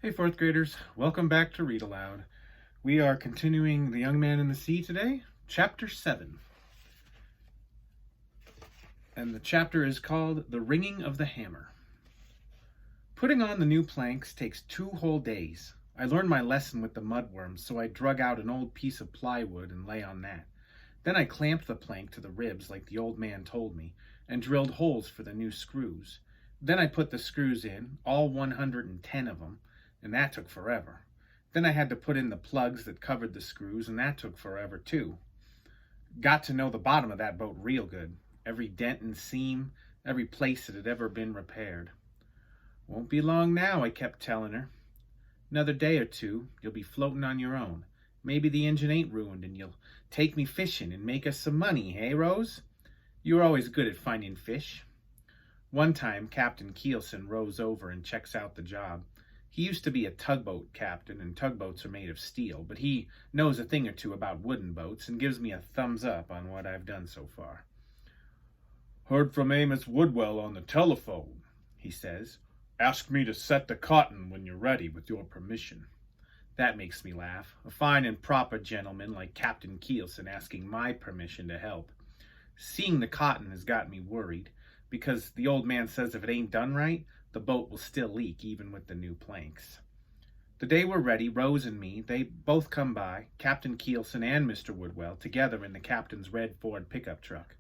Hey, fourth graders, welcome back to Read Aloud. We are continuing The Young Man in the Sea today, Chapter 7. And the chapter is called The Ringing of the Hammer. Putting on the new planks takes 2 whole days. I learned my lesson with the mudworms, so I drug out an old piece of plywood and lay on that. Then I clamped the plank to the ribs like the old man told me, and drilled holes for the new screws. Then I put the screws in, all 110 of them, and that took forever. Then I had to put in the plugs that covered the screws, and that took forever too. Got to know the bottom of that boat real good. Every dent and seam, every place it had ever been repaired. Won't be long now, I kept telling her. Another day or two, you'll be floating on your own. Maybe the engine ain't ruined, and you'll take me fishing and make us some money, hey, Rose? You were always good at finding fish. One time, Captain Keelson rows over and checks out the job. He used to be a tugboat captain, and tugboats are made of steel, but he knows a thing or two about wooden boats and gives me a thumbs up on what I've done so far. "Heard from Amos Woodwell on the telephone," he says. "Asked me to set the cotton when you're ready, with your permission." That makes me laugh. A fine and proper gentleman like Captain Keelson asking my permission to help. Seeing the cotton has got me worried, because the old man says if it ain't done right, the boat will still leak even with the new planks. The day we're ready, Rose and me, they both come by, Captain Keelson and Mr. Woodwell, together in the captain's red Ford pickup truck.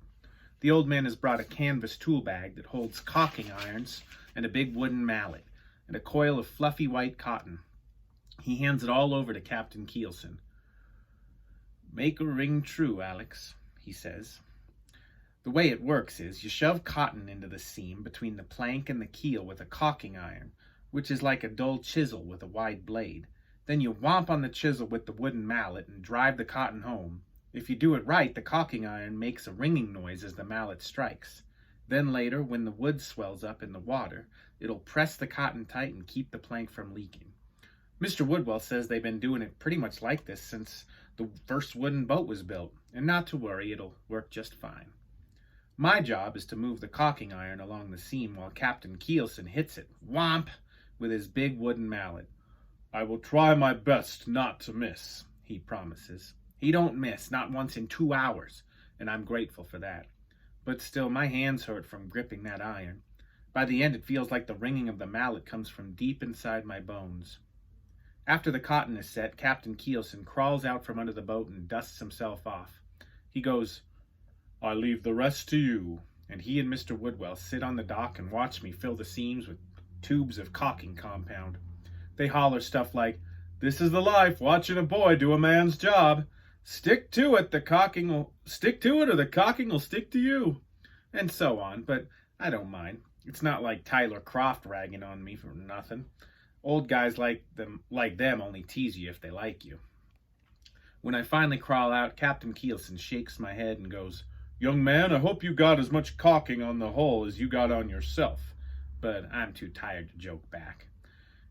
The old man has brought a canvas tool bag that holds caulking irons and a big wooden mallet and a coil of fluffy white cotton. He hands it all over to Captain Keelson. "Make a ring true, Alex," he says. The way it works is you shove cotton into the seam between the plank and the keel with a caulking iron, which is like a dull chisel with a wide blade. Then you whomp on the chisel with the wooden mallet and drive the cotton home. If you do it right, the caulking iron makes a ringing noise as the mallet strikes. Then later, when the wood swells up in the water, it'll press the cotton tight and keep the plank from leaking. Mr. Woodwell says they've been doing it pretty much like this since the first wooden boat was built, and not to worry, it'll work just fine. My job is to move the caulking iron along the seam while Captain Keelson hits it, whomp, with his big wooden mallet. "I will try my best not to miss," he promises. He don't miss, not once in 2 hours, and I'm grateful for that. But still, my hands hurt from gripping that iron. By the end, it feels like the ringing of the mallet comes from deep inside my bones. After the cotton is set, Captain Keelson crawls out from under the boat and dusts himself off. He goes, "I leave the rest to you," and he and Mr. Woodwell sit on the dock and watch me fill the seams with tubes of caulking compound. They holler stuff like, "This is the life, watching a boy do a man's job. Stick to it, or the caulking will stick to you," and so on, but I don't mind. It's not like Tyler Croft ragging on me for nothing. Old guys like them only tease you if they like you. When I finally crawl out, Captain Keelson shakes my head and goes, "Young man, I hope you got as much caulking on the hull as you got on yourself." But I'm too tired to joke back.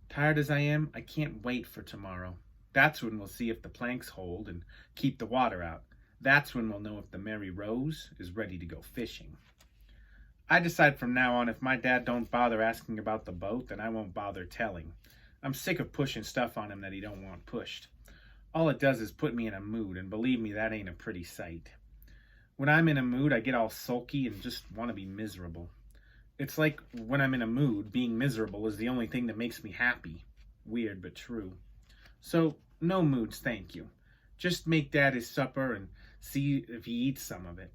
Tired as I am, I can't wait for tomorrow. That's when we'll see if the planks hold and keep the water out. That's when we'll know if the Mary Rose is ready to go fishing. I decide from now on, if my dad don't bother asking about the boat, then I won't bother telling. I'm sick of pushing stuff on him that he don't want pushed. All it does is put me in a mood, and believe me, that ain't a pretty sight. When I'm in a mood, I get all sulky and just want to be miserable. It's like when I'm in a mood, being miserable is the only thing that makes me happy. Weird, but true. So, no moods, thank you. Just make Dad his supper and see if he eats some of it.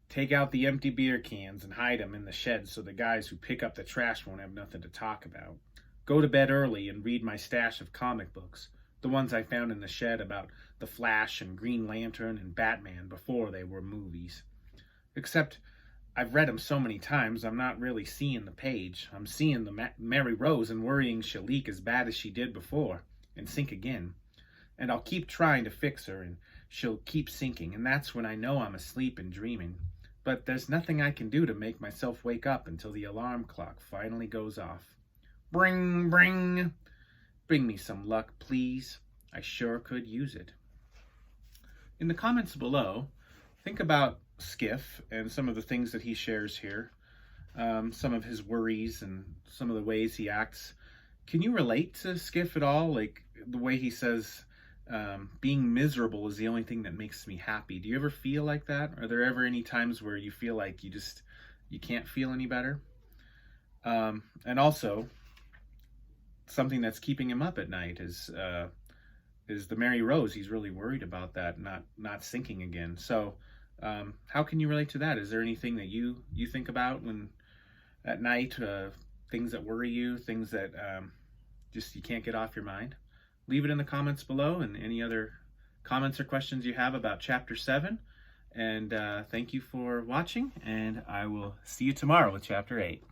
Take out the empty beer cans and hide them in the shed so the guys who pick up the trash won't have nothing to talk about. Go to bed early and read my stash of comic books, the ones I found in the shed about the Flash and Green Lantern and Batman before they were movies. Except I've read them so many times, I'm not really seeing the page. I'm seeing the Mary Rose and worrying she'll leak as bad as she did before and sink again. And I'll keep trying to fix her and she'll keep sinking, and that's when I know I'm asleep and dreaming. But there's nothing I can do to make myself wake up until the alarm clock finally goes off. Bring, bring. Bring me some luck, please. I sure could use it. In the comments below, think about Skiff and some of the things that he shares here, some of his worries and some of the ways he acts Can you relate to Skiff at all? Like the way he says, being miserable is the only thing that makes me happy. Do you ever feel like that? Are there ever any times where you feel like you can't feel any better? And also, something that's keeping him up at night is the Mary Rose. He's really worried about that not sinking again. So, how can you relate to that? Is there anything that you think about when at night? Things that worry you, things that just you can't get off your mind? Leave it in the comments below, and any other comments or questions you have about Chapter 7. And thank you for watching, and I will see you tomorrow with Chapter 8.